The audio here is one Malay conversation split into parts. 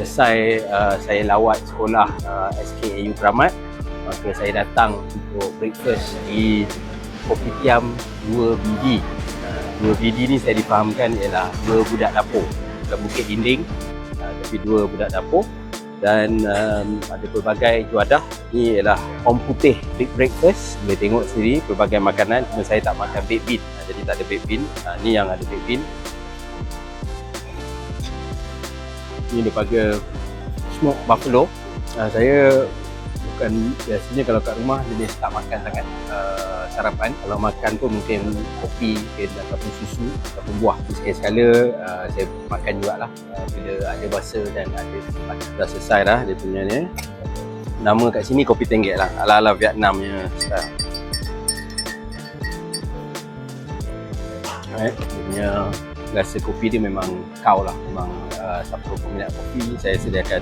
selesai saya lawat sekolah SKAU Keramat, maka saya datang untuk breakfast di Kopitiam 2BD. 2BD ni saya difahamkan ialah dua budak dapur, bukan bukit dinding, tapi dua budak dapur. Dan ada pelbagai juadah. Ni ialah Om Putih Big Breakfast. Boleh tengok sendiri pelbagai makanan. Cuma saya tak makan baked bean, jadi tak ada baked bean. Ni yang ada baked bean. Ni daripada smoked buffalo. Saya bukan, biasanya kalau kat rumah jenis tak makan sangat sarapan. Kalau makan pun mungkin kopi ataupun susu ataupun buah. Sekali-sekala saya makan jugalah bila ada masa dan ada tempat. Dah selesai dah dia punya ni. Nama kat sini kopi tenggek lah, ala-ala Vietnam punya style. Dia punya rasa kopi dia memang kau lah, memang siapa peminat kopi saya sediakan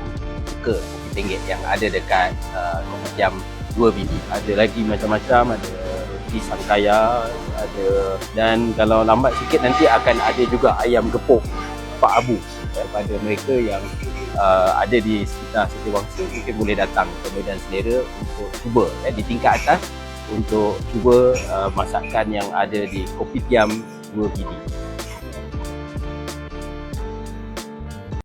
buka kopi tenggek yang ada dekat Kopitiam 2BD. Ada lagi macam-macam, ada roti sangkaya, ada, dan kalau lambat sikit nanti akan ada juga ayam gepuk Pak Abu. Daripada mereka yang ada di sekitar Siti Wangsa, mungkin boleh datang ke Medan Selera untuk cuba di tingkat atas untuk cuba masakan yang ada di Kopitiam 2BD.